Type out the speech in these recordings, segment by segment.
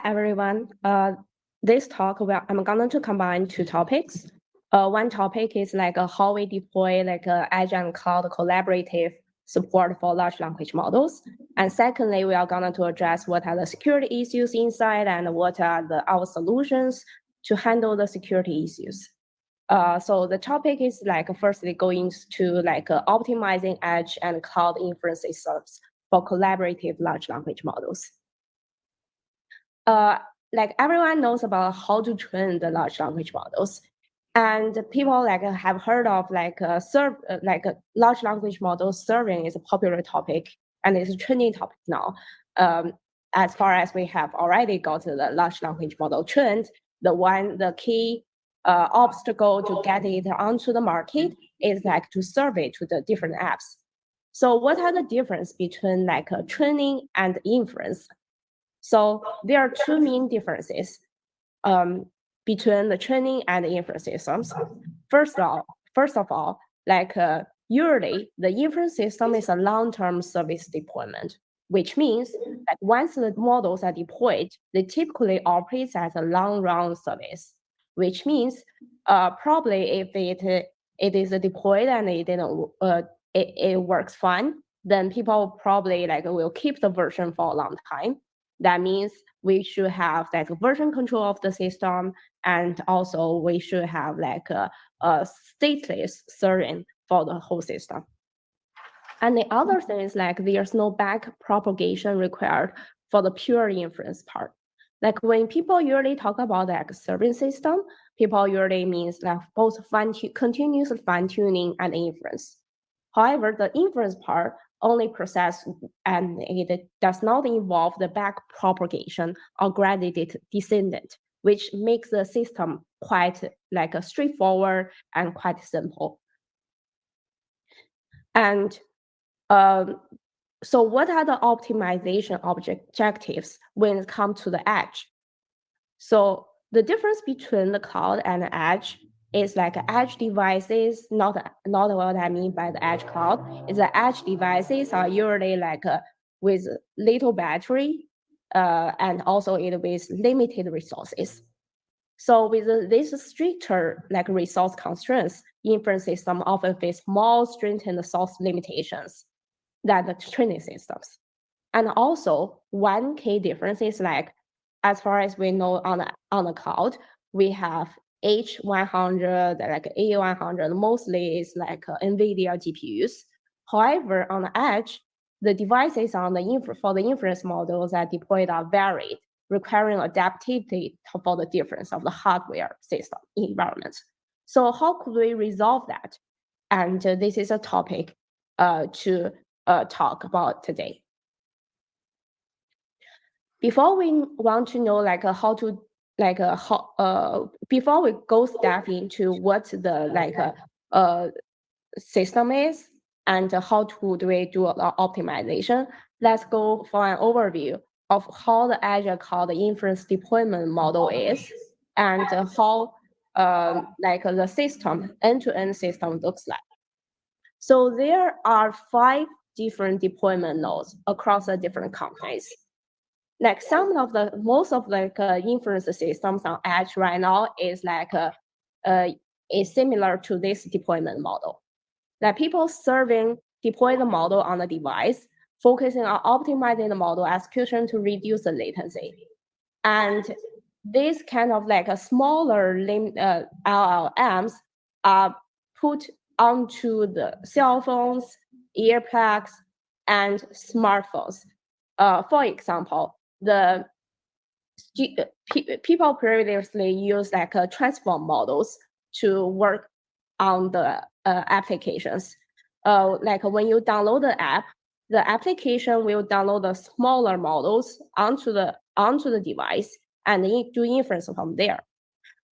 Everyone. This talk, I'm going to combine two topics. One topic is like how we deploy like edge and cloud collaborative support for large language models. And secondly, we are going to address what are the security issues inside and what are our solutions to handle the security issues. So the topic is like firstly going to like optimizing edge and cloud inference systems for collaborative large language models. Like everyone knows about how to train the large language models, and people like have heard of like large language model serving is a popular topic and it's a trending topic now. As far as we have already got the large language model trained, the key obstacle to get it onto the market is like to serve it to the different apps. So what are the difference between like training and inference? So there are two main differences between the training and the inference systems. First of all, like usually the inference system is a long-term service deployment, which means that once the models are deployed, they typically operate as a long-run service, which means probably if it is deployed and it works fine, then people probably like will keep the version for a long time. That means we should have like version control of the system, and also we should have like a stateless serving for the whole system. And the other thing is like there's no back propagation required for the pure inference part. Like when people usually talk about like serving system, people usually means like both continuous fine-tuning and inference. However, the inference part only process and it does not involve the back propagation or gradient descendant, which makes the system quite like a straightforward and quite simple. And so what are the optimization objectives when it comes to the edge? So the difference between the cloud and the edge is like edge devices, not what I mean by the edge cloud, is the edge devices are usually like with little battery and also it with limited resources. So with this stricter like resource constraints, inference system often face more stringent source limitations than the training systems. And also one key difference is like, as far as we know on the cloud, we have H100, like A100, mostly is like NVIDIA GPUs. However, on the edge, the devices on for the inference models that deployed are varied, requiring adaptivity for the difference of the hardware system environment. So how could we resolve that? And this is a topic to talk about today. Before we want to know like how to like how before we go step into what the like system is and how do we do optimization, let's go for an overview of how the Azure cloud inference deployment model is and how like the system end-to-end system looks like. So there are 5 different deployment nodes across the different companies. Like most of like inference systems on edge right now is like is similar to this deployment model. Like people deploy the model on the device, focusing on optimizing the model execution to reduce the latency. And this kind of like a smaller LLMs are put onto the cell phones, earplugs, and smartphones. For example, people previously use like transform models to work on the applications. Like when you download the app, the application will download the smaller models onto the device and do inference from there.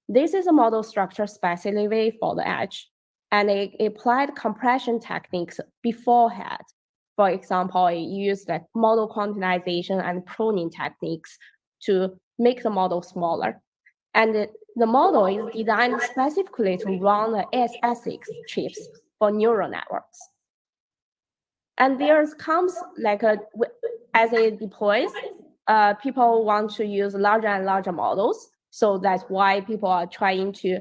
This is a model structure specifically for the edge, and it applied compression techniques beforehand. For example, it used like model quantization and pruning techniques to make the model smaller. And the model is designed specifically to run the ASIC chips for neural networks. And there comes like as it deploys, people want to use larger and larger models. So that's why people are trying to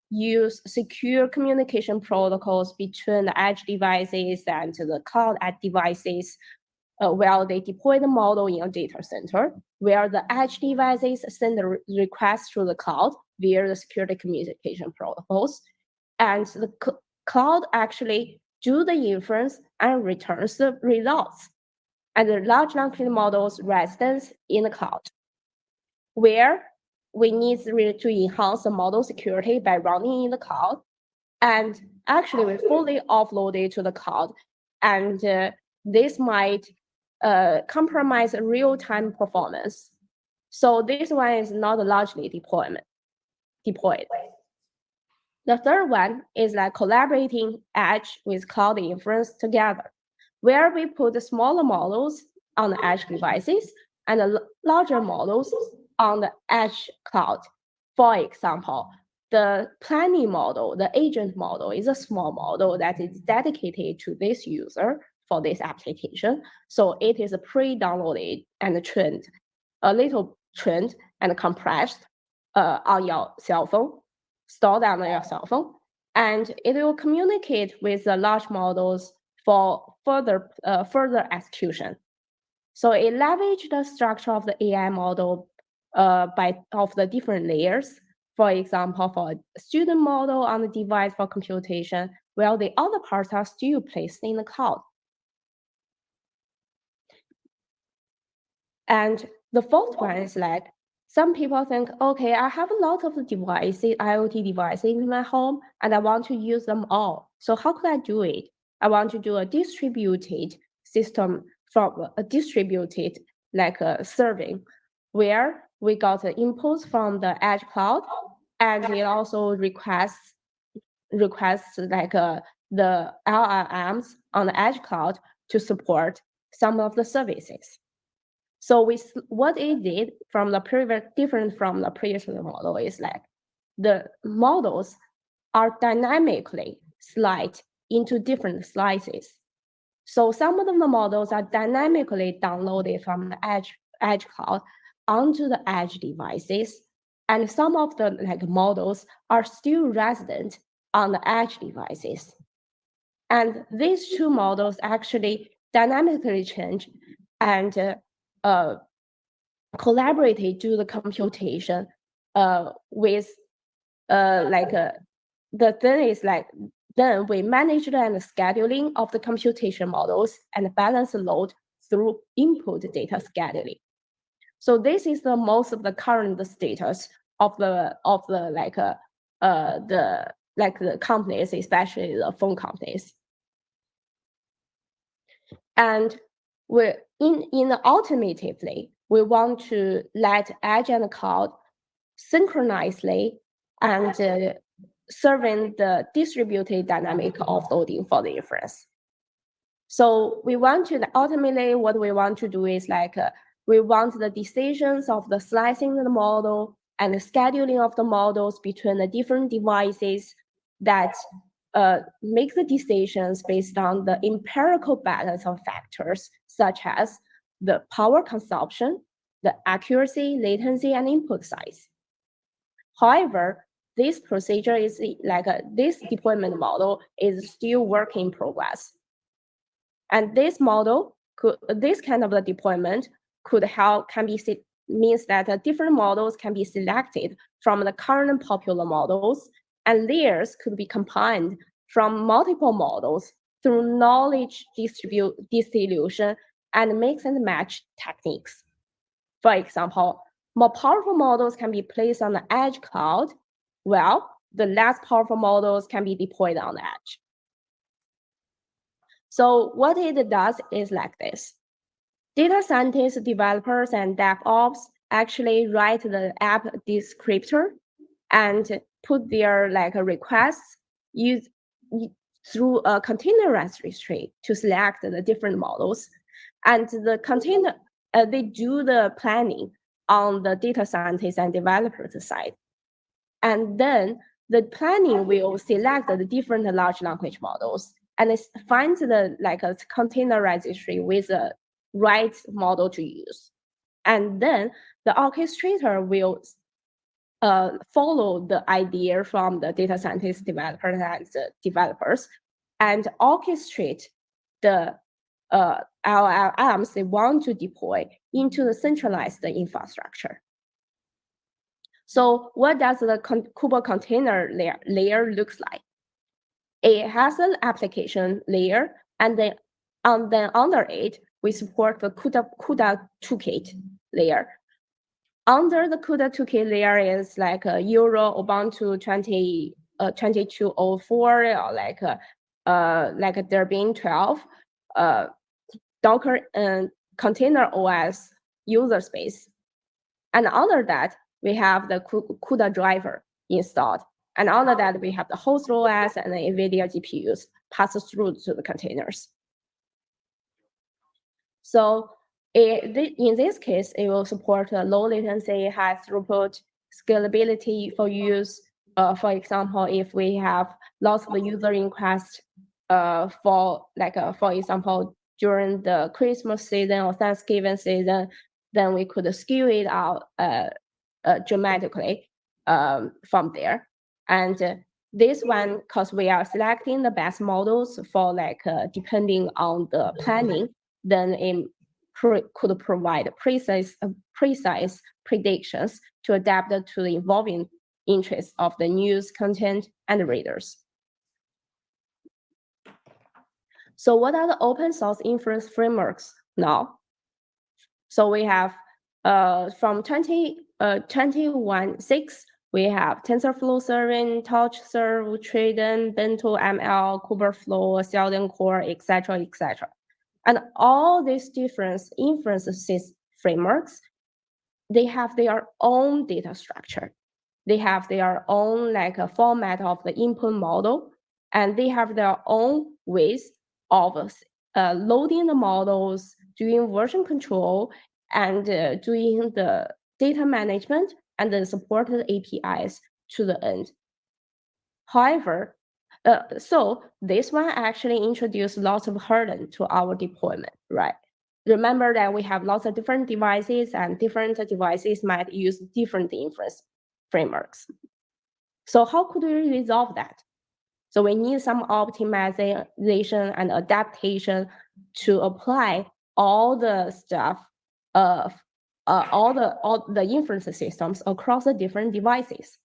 use secure communication protocols between the edge devices and the cloud edge devices, where they deploy the model in a data center, where the edge devices send the request to the cloud via the security communication protocols, and the cloud actually do the inference and returns the results. And the large language models residence in the cloud, where we need to enhance the model security by running in the cloud. And actually, we fully offload it to the cloud. And this might compromise real-time performance. So this one is not largely deployed. The third one is like collaborating edge with cloud inference together, where we put the smaller models on the edge devices and the larger models on the edge cloud. For example, the planning model, the agent model, is a small model that is dedicated to this user for this application. So it is pre-downloaded and trained, a little trained and compressed on your cell phone, stored on your cell phone, and it will communicate with the large models for further execution. So it leverages the structure of the AI model of the different layers. For example, for a student model on the device for computation, while the other parts are still placed in the cloud. And the fourth one is like, some people think, okay, I have a lot of devices, IoT devices in my home, and I want to use them all. So how could I do it? I want to do a distributed system from a distributed serving, where we got the inputs from the edge cloud, and it also requests like the LLMs on the edge cloud to support some of the services. So what it did from the previous, different from the previous model, is like the models are dynamically sliced into different slices. So some of the models are dynamically downloaded from the edge cloud onto the edge devices, and some of the models are still resident on the edge devices. And these two models actually dynamically change and collaborated do the computation with the thing is like, then we manage the scheduling of the computation models and balance the load through input data scheduling. So this is the most of the current status of the companies, especially the phone companies. And we ultimately, we want to let edge and cloud synchronously and serving the distributed dynamic offloading for the inference. So we want to ultimately, what we want to do is we want the decisions of the slicing of the model and the scheduling of the models between the different devices that make the decisions based on the empirical balance of factors, such as the power consumption, the accuracy, latency, and input size. However, this procedure is this deployment model is still work in progress. And this kind of a deployment means that different models can be selected from the current popular models, and layers could be combined from multiple models through knowledge distribution and mix and match techniques. For example, more powerful models can be placed on the edge cloud, while the less powerful models can be deployed on the edge. So what it does is like this. Data scientists, developers, and DevOps actually write the app descriptor and put their requests through a container registry to select the different models. And the container, they do the planning on the data scientists and developers side. And then the planning will select the different large language models and finds the a container registry with the right model to use. And then the orchestrator will follow the idea from the data scientists, developers, and the developers, and orchestrate the LLMs they want to deploy into the centralized infrastructure. So what does the Kubernetes container layer looks like? It has an application layer, and then under it, we support the CUDA toolkit layer. Under the CUDA toolkit layer is like a Euro Ubuntu 2204 or like a Debian 12, Docker and container OS user space. And under that, we have the CUDA driver installed. And under that, we have the host OS and the NVIDIA GPUs passed through to the containers. So in this case, it will support low latency, high throughput, scalability for use. For example, if we have lots of user requests for example, during the Christmas season or Thanksgiving season, then we could scale it out dramatically from there. And this one, because we are selecting the best models for depending on the planning, then it could provide precise predictions to adapt to the evolving interests of the news content and readers. So what are the open source inference frameworks now? So we have from 21.6, we have TensorFlow Serving, TorchServe, Trident, Bento ML, Kubeflow, Sheldon Core, etc., etc. And all these different inference frameworks, they have their own data structure. They have their own a format of the input model, and they have their own ways of loading the models, doing version control, and doing the data management and then support the APIs to the end. However, so this one actually introduced lots of hurdle to our deployment, right? Remember that we have lots of different devices, and different devices might use different inference frameworks. So how could we resolve that? So we need some optimization and adaptation to apply all the stuff of all the inference systems across the different devices.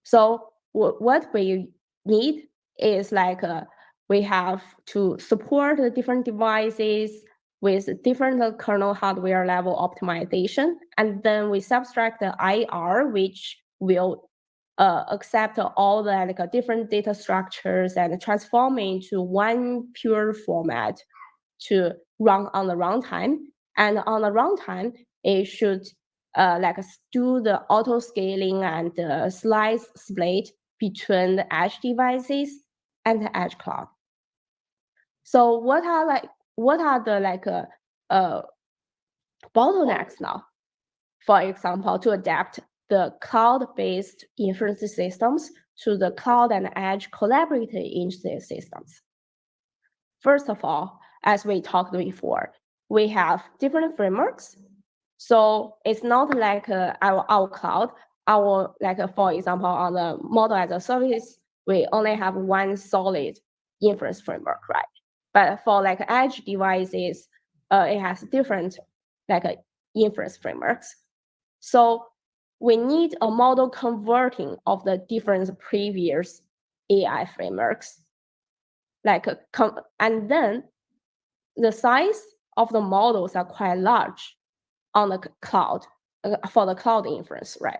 So what we need is we have to support the different devices with different kernel hardware level optimization, and then we subtract the IR, which will accept all the different data structures and transform into one pure format to run on the runtime. And on the runtime, it should do the auto scaling and slice split between the edge devices and the edge cloud. So what are the bottlenecks now? For example, to adapt the cloud-based inference systems to the cloud and edge collaborative inference systems. First of all, as we talked before, we have different frameworks. So it's not like our cloud, for example, on the model as a service, we only have one solid inference framework, right? But for edge devices, it has different inference frameworks. So we need a model converting of the different previous AI frameworks. And then the size of the models are quite large on the cloud for the cloud inference, right?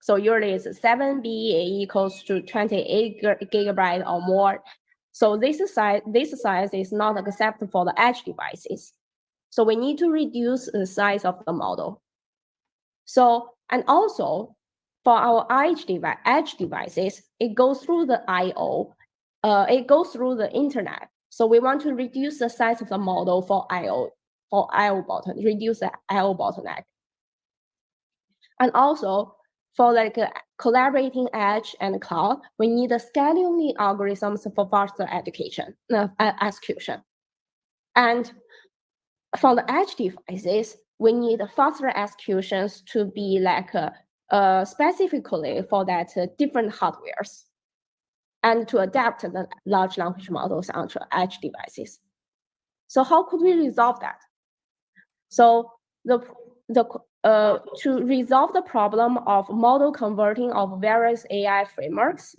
So usually it's 7B equals to 28 gigabyte or more. So this size is not acceptable for the edge devices. So we need to reduce the size of the model. So, and also for our edge devices, it goes through the I/O. It goes through the internet. So we want to reduce the size of the model for I/O bottleneck, reduce the I/O bottleneck. And also for collaborating edge and cloud, we need the scheduling algorithms for faster execution. And for the edge devices, we need faster executions to be like specifically for that different hardwares and to adapt the large language models onto edge devices. So how could we resolve that? So to resolve the problem of model converting of various AI frameworks,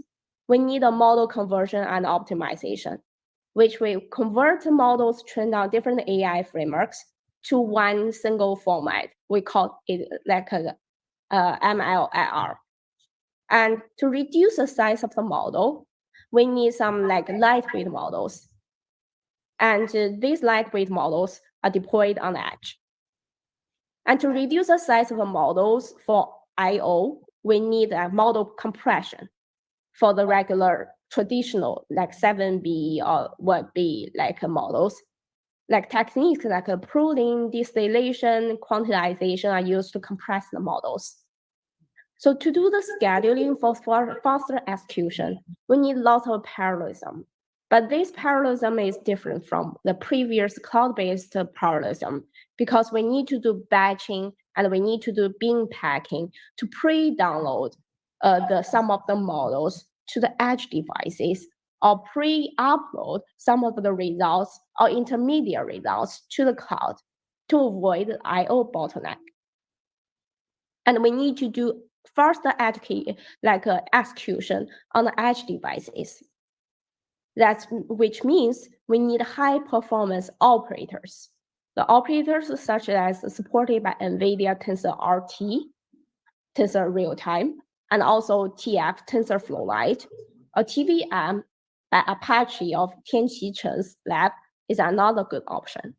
we need a model conversion and optimization, which will convert models trained on different AI frameworks to one single format. We call it like a MLIR. And to reduce the size of the model, we need some like lightweight models. And these lightweight models are deployed on the edge. And to reduce the size of the models for I/O, we need a model compression for the regular traditional like 7B or 1B like models. Like techniques like pooling, distillation, quantization are used to compress the models. So to do the scheduling for faster execution, we need lots of parallelism. But this parallelism is different from the previous cloud-based parallelism because we need to do batching and we need to do bin packing to pre-download some of the models to the edge devices or pre-upload some of the results or intermediate results to the cloud to avoid the I/O bottleneck. And we need to do faster execution on the edge devices. Which means we need high performance operators. The operators such as supported by NVIDIA TensorRT, Tensor Real-Time, and also TF TensorFlow Lite, a TVM by Apache of Tianqi Chen's lab is another good option.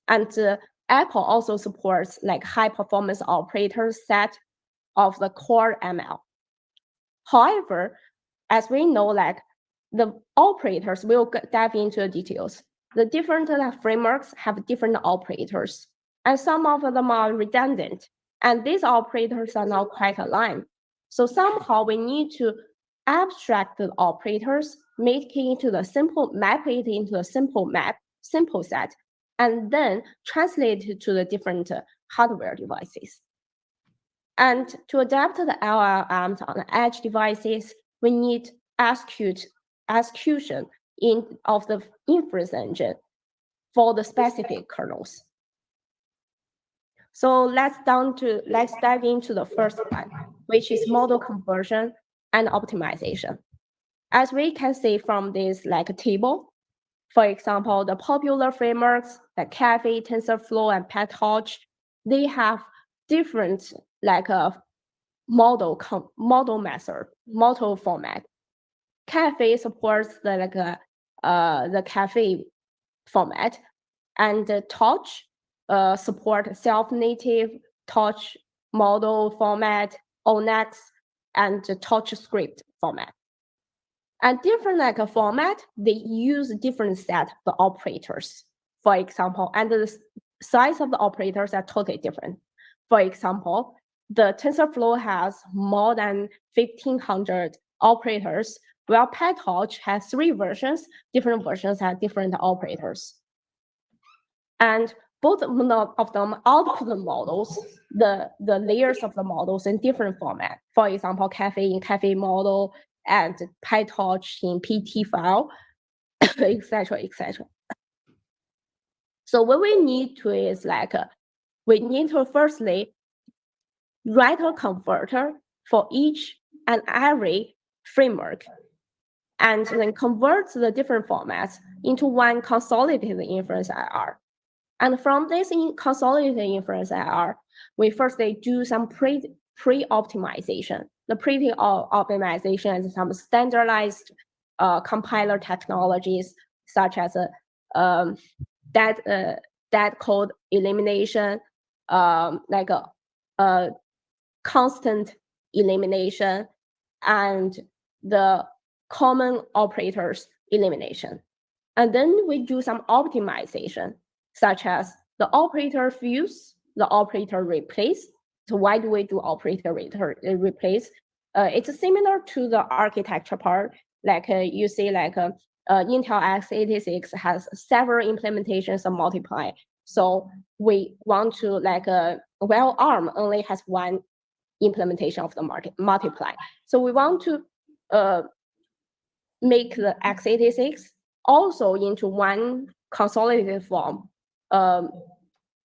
And Apple also supports like high performance operators set of the core ML. However, as we know, like the operators will dive into the details. The different frameworks have different operators, and some of them are redundant, and these operators are not quite aligned. So somehow we need to abstract the operators, make it into the simple, map it into a simple set, and then translate it to the different hardware devices. And to adapt the LLMs on the edge devices, we need execution of the inference engine for the specific kernels. So let's dive into the first one, which is model conversion and optimization. As we can see from this like table, for example, the popular frameworks like Caffe, TensorFlow, and PyTorch, they have different like model method, model format. Caffe supports the Caffe format, and Torch support self-native Torch model format, ONNX, and Torch script format. And different like a format, they use different set of the operators, for example, and the size of the operators are totally different. For example, the TensorFlow has more than 1,500 operators, while PyTorch has 3 versions. Different versions have different operators. And both of them output the models, the layers of the models in different format. For example, Caffe in Caffe model and PyTorch in PT file, etc., etc. So what we need to is like, we need to firstly write a converter for each and every framework, and then convert the different formats into one consolidated inference IR. And from this consolidated inference IR, we firstly do some pre-optimization. The pre-optimization is some standardized compiler technologies such as dead code elimination, like a constant elimination, and the common operators elimination. And then we do some optimization, such as the operator fuse, the operator replace. So why do we do operator replace? It's similar to the architecture part. Like you see, like Intel x86 has several implementations of multiply. So we want to well, ARM only has one implementation of the multiply. So we want to make the x86 also into one consolidated form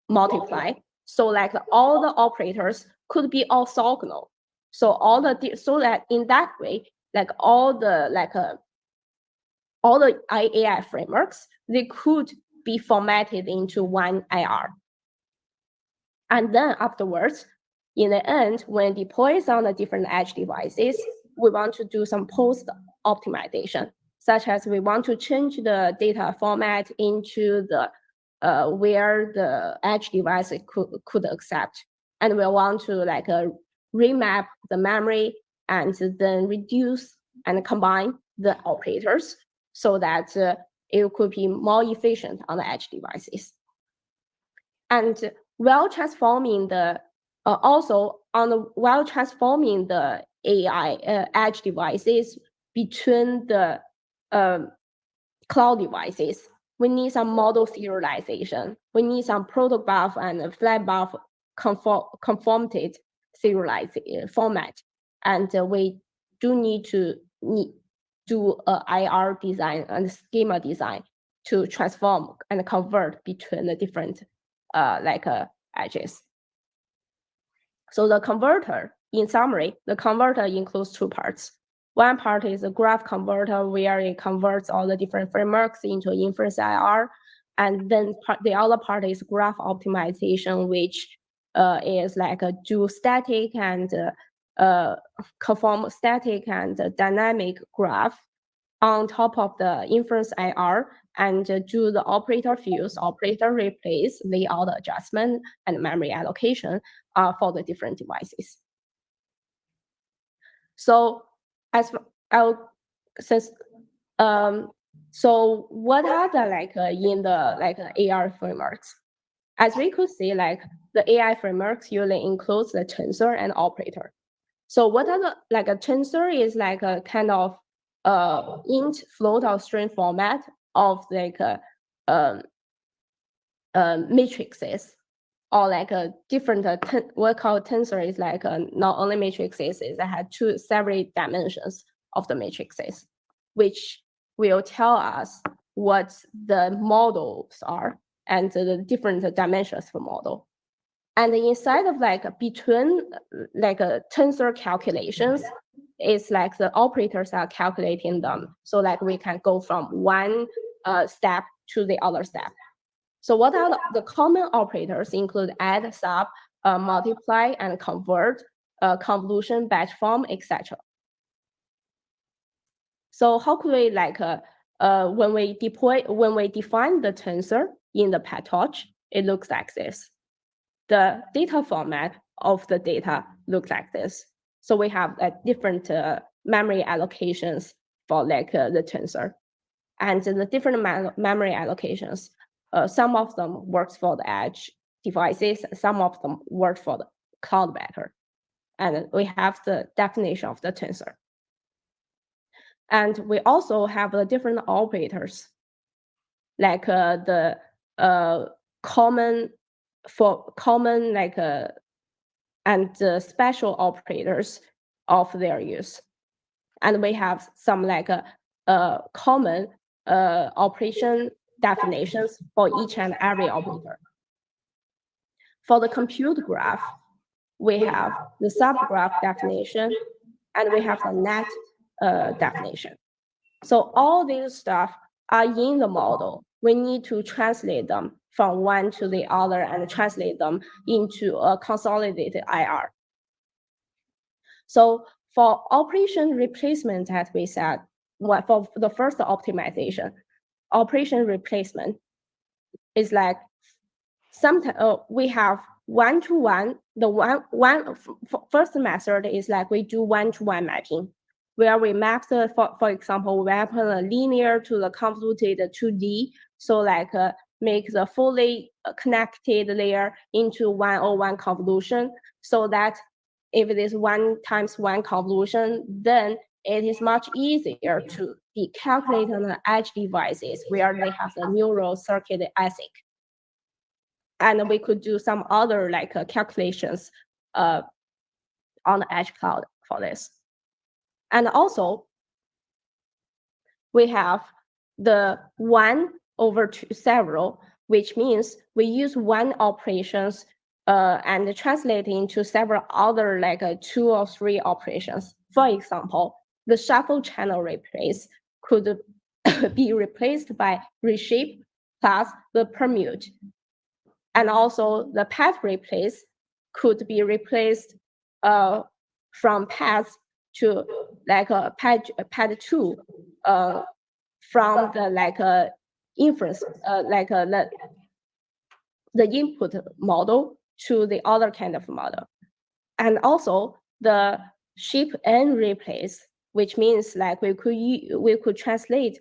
multiply. So all the operators could be orthogonal. So so that in that way, all the AI frameworks, they could be formatted into one IR. And then afterwards, in the end, when deploys on the different edge devices, we want to do some post optimization, such as we want to change the data format into the where the edge device could accept. And we want to remap the memory and then reduce and combine the operators so that it could be more efficient on the edge devices. And while transforming the transforming the AI edge devices between the cloud devices, we need some model serialization. We need some protobuf and flatbuf conformated serialized format, and we do need to do a IR design and schema design to transform and convert between the different edges. So the converter, in summary, the converter includes two parts. One part is a graph converter where it converts all the different frameworks into inference IR. And then the other part is graph optimization, which is do static and conform static and dynamic graph on top of the inference IR and do the operator fuse, operator replace, layout adjustment, and memory allocation for the different devices. So so what are the in the AI frameworks? As we could see, the AI frameworks usually includes the tensor and operator. So what are the a tensor is a kind of int, float, or string format of matrices, or a different what we call tensor is not only matrices, it has several dimensions of the matrices, which will tell us what the models are and the different dimensions for model. And inside of between tensor calculations, it's the operators are calculating them. So we can go from one step to the other step. So what are the common operators include add, sub, multiply, and convert, convolution, batch form, etc. So how could we when we define the tensor in the PyTorch, it looks like this. The data format of the data looks like this. So we have different memory allocations for the tensor. And the different memory allocations, some of them works for the edge devices, some of them work for the cloud better. And we have the definition of the tensor. And we also have the different operators, the common and special operators of their use. And we have some common operation definitions for each and every operator. For the compute graph, we have the subgraph definition, and we have the net definition. So all these stuff are in the model. We need to translate them from one to the other and translate them into a consolidated IR. So for operation replacement, as we said, for the first optimization, operation replacement is sometimes we have one-to-one. First method is we do one-to-one mapping, where we map for example, we map a linear to the convoluted 2D. So make the fully connected layer into 101 convolution, so that if it is 1 times 1 convolution, then it is much easier to be calculated on the edge devices where they have the neural circuit ASIC. And we could do some other like calculations on the edge cloud for this. And also, we have the 1/several, which means we use one operations and translate into several other like 2 or 3 operations. For example, the shuffle channel replace could be replaced by reshape plus the permute. And also the path replace could be replaced from path to like a pad 2 from the like inference like the input model to the other kind of model. And also the ship and replace, which means like we could translate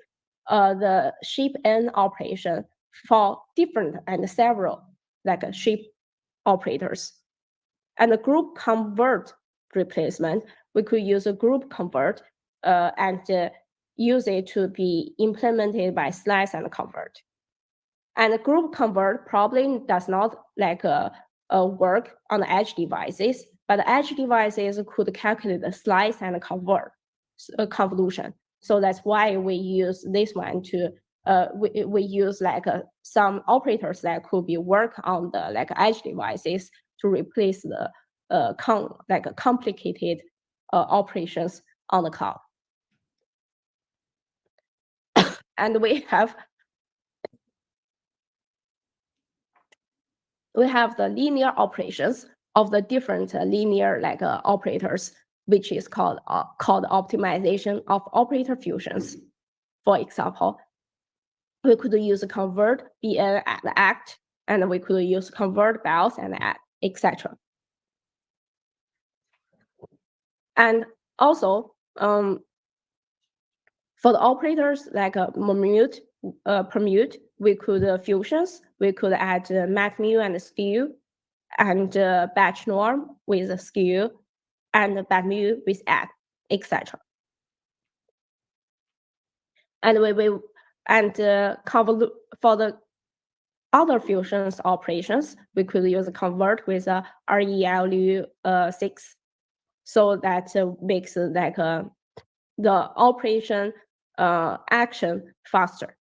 the ship and operation for different and several like ship operators. And the group convert replacement, we could use a group convert and use it to be implemented by slice and convert. And group convert probably does not like work on the edge devices, but edge devices could calculate the slice and convert convolution. So that's why we use this one to we use like some operators that could be work on the like edge devices to replace the complicated operations on the cloud. And we have the linear operations of the different linear like operators, which is called optimization of operator fusions. For example, we could use convert bn and act, and we could use convert bells and act, etc. And also, for the operators like permute, we could fusions, we could add matmu and skew, and batch norm with a skew, and batmu with add, etc. And for the other fusions operations, we could use a convert with a ReLU6, so that makes like the operation action faster.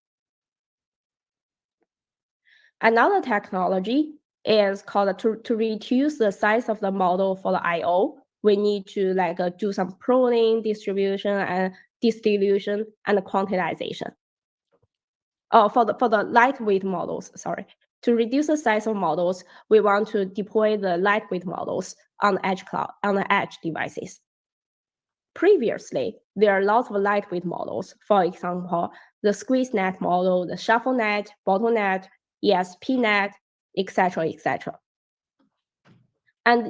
Another technology is called to reduce the size of the model for the I/O. We need to like do some pruning, distribution, and distribution and quantization. For the lightweight models, sorry. To reduce the size of models, we want to deploy the lightweight models on the edge cloud, on the edge devices. Previously, there are lots of lightweight models. For example, the SqueezeNet model, the ShuffleNet, BottleNet, ESPNet, etc., etc. And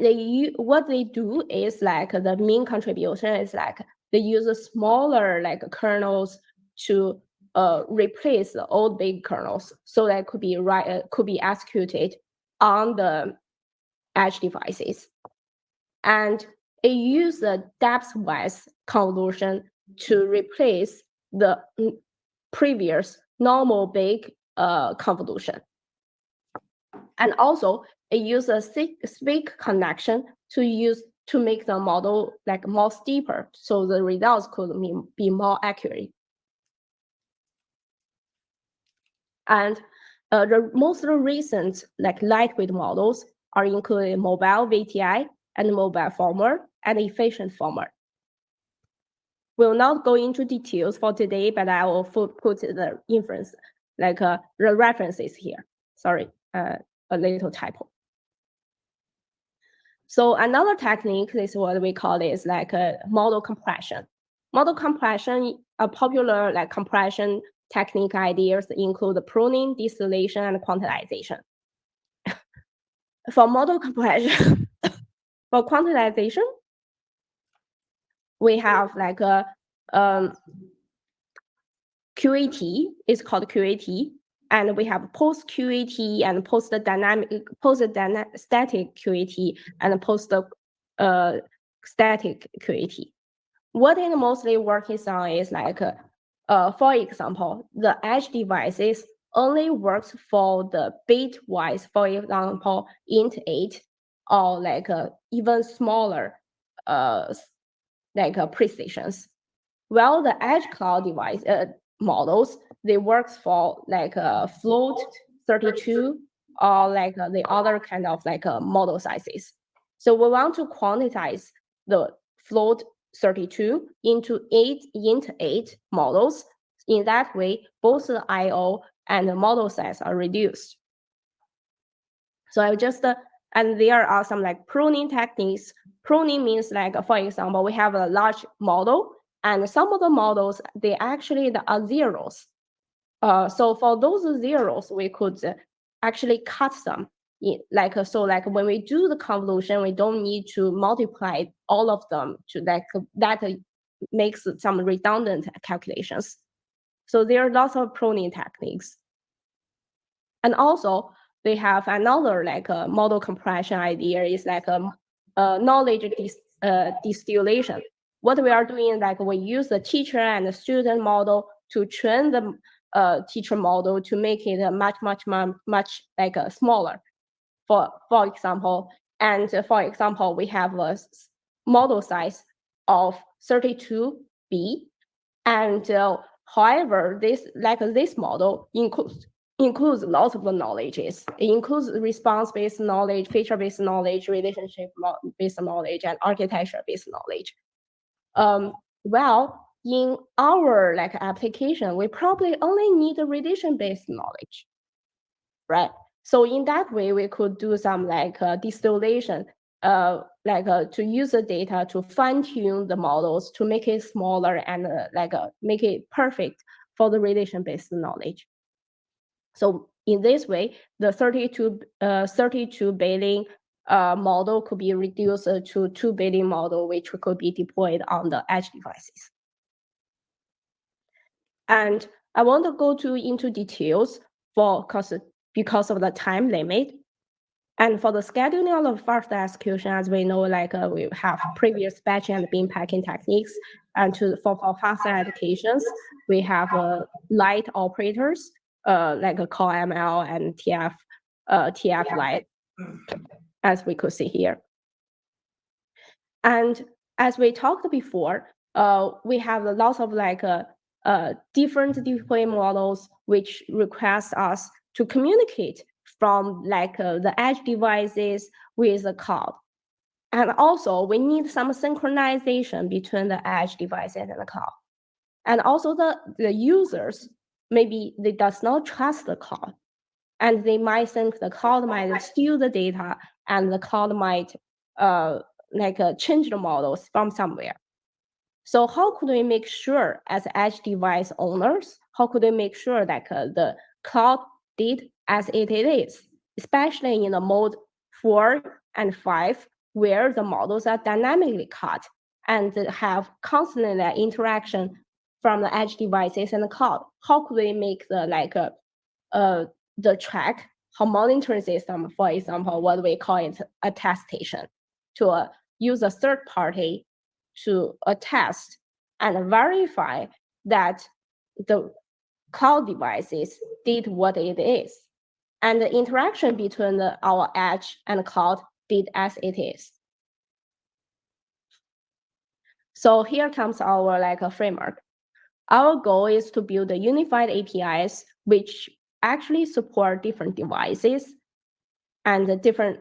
what they do is like the main contribution is like they use smaller like kernels to replace the old big kernels, so that could be executed on the edge devices. And it uses the depth-wise convolution to replace the previous normal big convolution. And also, it uses a thick connection to make the model like more steeper, so the results could be more accurate. And the most recent like lightweight models are including mobile VTI and mobile former and efficient former. We'll not go into details for today, but I will put the inference, like the references here. Sorry, a little typo. So another technique, this is what we call is like a model compression. Model compression, a popular like compression technique ideas include pruning, distillation, and quantization. For model compression, for quantization, we have like a QAT, it's called QAT, and we have post QAT and post static QAT and post static QAT. What it mostly working on is like, for example, the edge devices only works for the bit-wise, for example, int8, or like even smaller precisions. Well, the edge cloud device models, they works for like float 32 or like the other kind of like model sizes. So we want to quantize the float 32 into 8 models. In that way, both the I/O and the model size are reduced. So I just and there are some like pruning techniques. Pruning means like, for example, we have a large model, and some of the models they actually are zeros. So for those zeros, we could actually cut them. Like when we do the convolution, we don't need to multiply all of them to like that makes some redundant calculations. So there are lots of pruning techniques. And also, they have another like model compression idea is like knowledge distillation. What we are doing, like we use the teacher and the student model to train the teacher model to make it much like smaller. For example, we have a model size of 32B, and however, this model includes lots of knowledges. It includes response-based knowledge, feature-based knowledge, relationship-based knowledge, and architecture-based knowledge. Well, in our like application, we probably only need a relation-based knowledge, right? So in that way, we could do some like distillation, to use the data to fine-tune the models to make it smaller and make it perfect for the relation-based knowledge. So in this way, the 32 billion model could be reduced to 2 billion model, which could be deployed on the edge devices. And I want to go into details because of the time limit. And for the scheduling of fast execution, as we know, we have previous batch and bin packing techniques. And for faster applications, we have light operators, like a call ML and TF light, as we could see here. And as we talked before, we have lots of different deploy models which request us to communicate from the edge devices with the cloud. And also we need some synchronization between the edge devices and the cloud. And also the users, maybe they does not trust the cloud. And they might think the cloud might steal the data and the cloud might change the models from somewhere. So how could we make sure as edge device owners, how could we make sure that the cloud did as it is, especially in the mode 4 and 5, where the models are dynamically cut and have constant interaction from the edge devices and the cloud? How could we make the track or monitoring system, for example, what we call it attestation, to use a third party to attest and verify that the cloud devices did what it is, and the interaction between our edge and cloud did as it is. So here comes our framework. Our goal is to build a unified APIs which actually support different devices and the different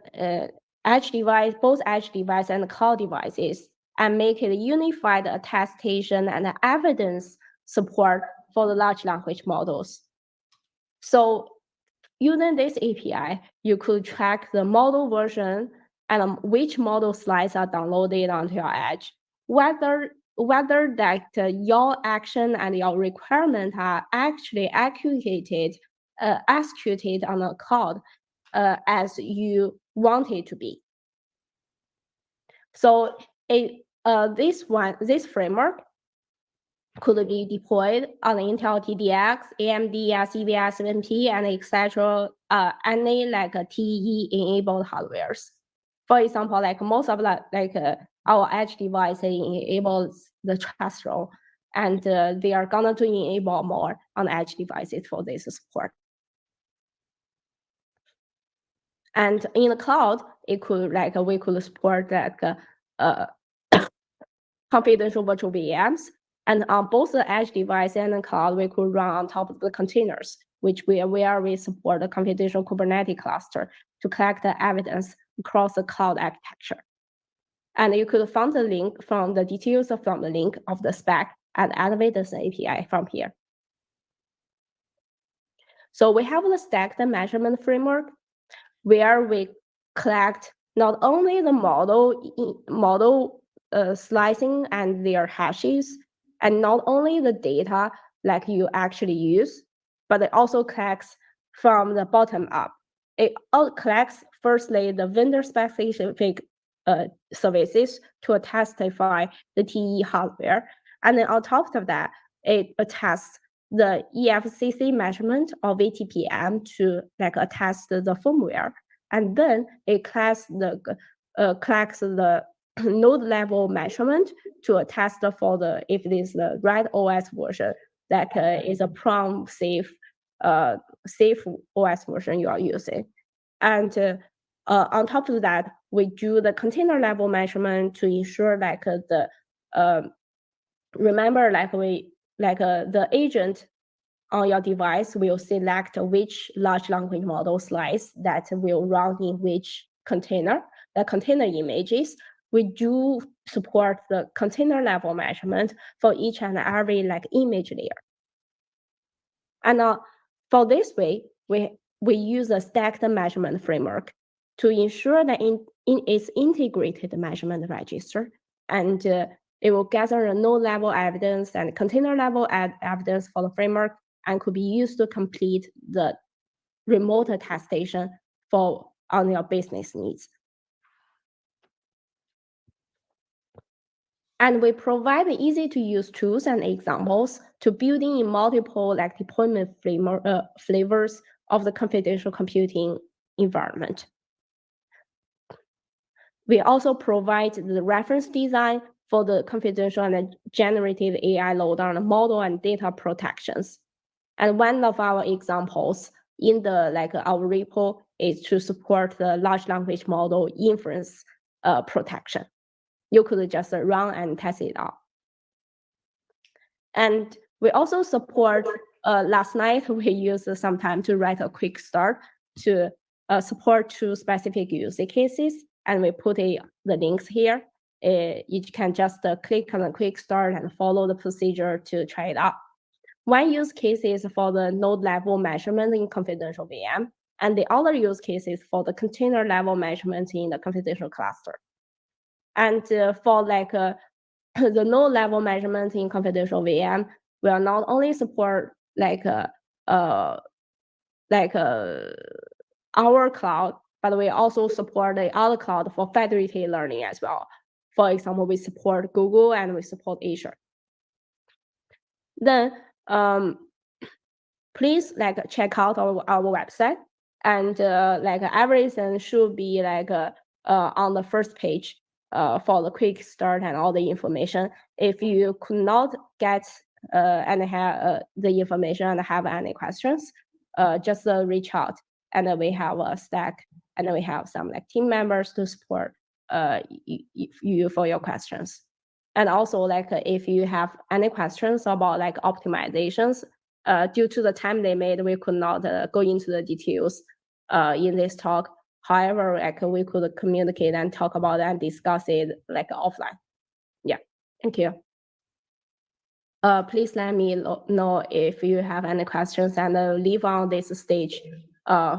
edge device, both edge device and cloud devices, and make it a unified attestation and evidence support for the large language models. So using this API, you could track the model version and which model slides are downloaded onto your edge, whether that your action and your requirement are actually executed on the cloud as you want it to be. So this framework could be deployed on Intel TDX, AMD, CVS, MP, and etc. Any TE-enabled hardwares. For example, most of our edge devices enables the trust role, and they are gonna to enable more on edge devices for this support. And in the cloud, it could we could support confidential virtual VMs. And on both the edge device and the cloud, we could run on top of the containers, where we support the confidential Kubernetes cluster to collect the evidence across the cloud architecture. And you could find the link from the details from the link of the spec at Elevators API from here. So we have the stacked measurement framework where we collect not only the model slicing and their hashes, and not only the data like you actually use, but it also collects from the bottom up. It all collects firstly the vendor specific services to testify the TE hardware, and then on top of that, it attests the EFCC measurement of VTPM to attest the firmware, and then it collects the node level measurement to attest for if it is the right OS version that is a prompt safe OS version you are using, and on top of that, we do the container level measurement to ensure remember the agent on your device will select which large language model slice that will run in which container, the container images. We do support the container level measurement for each and every image layer. And for this way, we use a stacked measurement framework to ensure that in its integrated measurement register, and it will gather a node level evidence and container level evidence for the framework, and could be used to complete the remote attestation on your business needs. And we provide easy to use tools and examples to building in multiple deployment flavors of the confidential computing environment. We also provide the reference design for the confidential and generative AI load on the model and data protections. And one of our examples in the our repo is to support the large language model inference protection. You could just run and test it out. And we also support, last night we used some time to write a quick start to support 2 specific use cases, and we put the links here. You can just click on the quick start and follow the procedure to try it out. One use case is for the node level measurement in confidential VM, and the other use case is for the container level measurement in the confidential cluster. And for the node level measurement in confidential VM will not only support our cloud, but we also support the other cloud for federated learning as well. For example, we support Google and we support Azure. Then please check out our website, and everything should be on the first page for the quick start and all the information. If you could not get and have the information and have any questions, just reach out, and we have a stack, and we have some team members to support you for your questions. And also if you have any questions about optimizations, due to the time limit, we could not go into the details in this talk. However, we could communicate and talk about it and discuss it offline. Yeah, thank you. Please let me know if you have any questions, and leave on this stage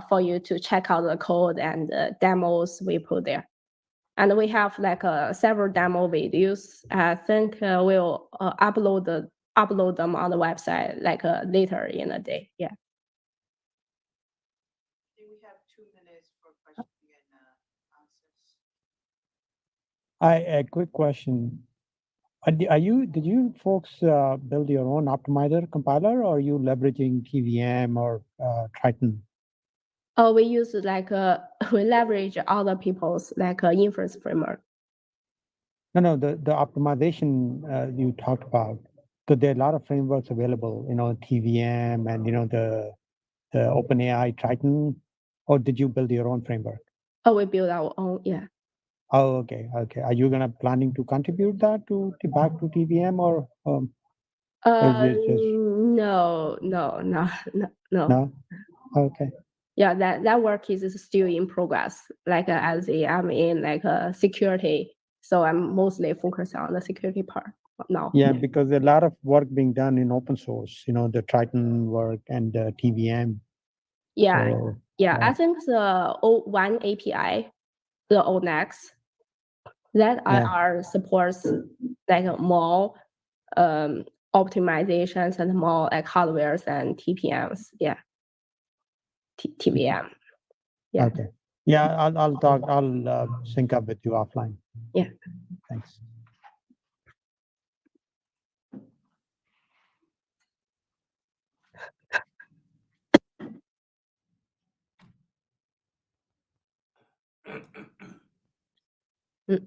for you to check out the code and demos we put there. And we have several demo videos. I think we'll upload them on the website later in the day. Yeah. We have 2 minutes for questions and answers. A quick question. Did you folks build your own optimizer compiler, or are you leveraging TVM or Triton? We use we leverage other people's inference framework. No, the optimization you talked about. So there are a lot of frameworks available, TVM and the OpenAI Triton. or did you build your own framework? Oh, we build our own, yeah. Oh, okay. Are you planning to contribute that back to TVM or is it just No. no? Okay. Yeah, that work is still in progress. Like as I'm in like security, so I'm mostly focused on the security part now. Yeah, because a lot of work being done in open source, the Triton work and TVM. Yeah, So, I think the O1 API, the ONext, that Yeah. IR supports like more optimizations and more like hardwares and TPMs. Yeah, TVM. Yeah. Okay. Yeah, I'll sync up with you offline. Yeah. Thanks. Mm.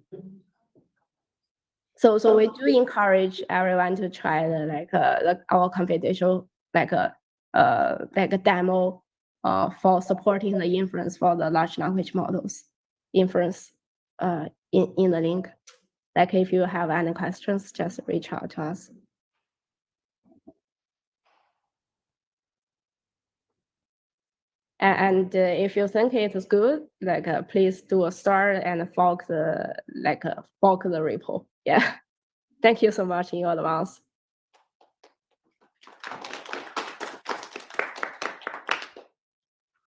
So we do encourage everyone to try our confidential like a demo for supporting the inference for the large language models inference in the link. Like if you have any questions, just reach out to us. And if you think it is good, please do a start and fork the repo. Yeah. Thank you so much in advance.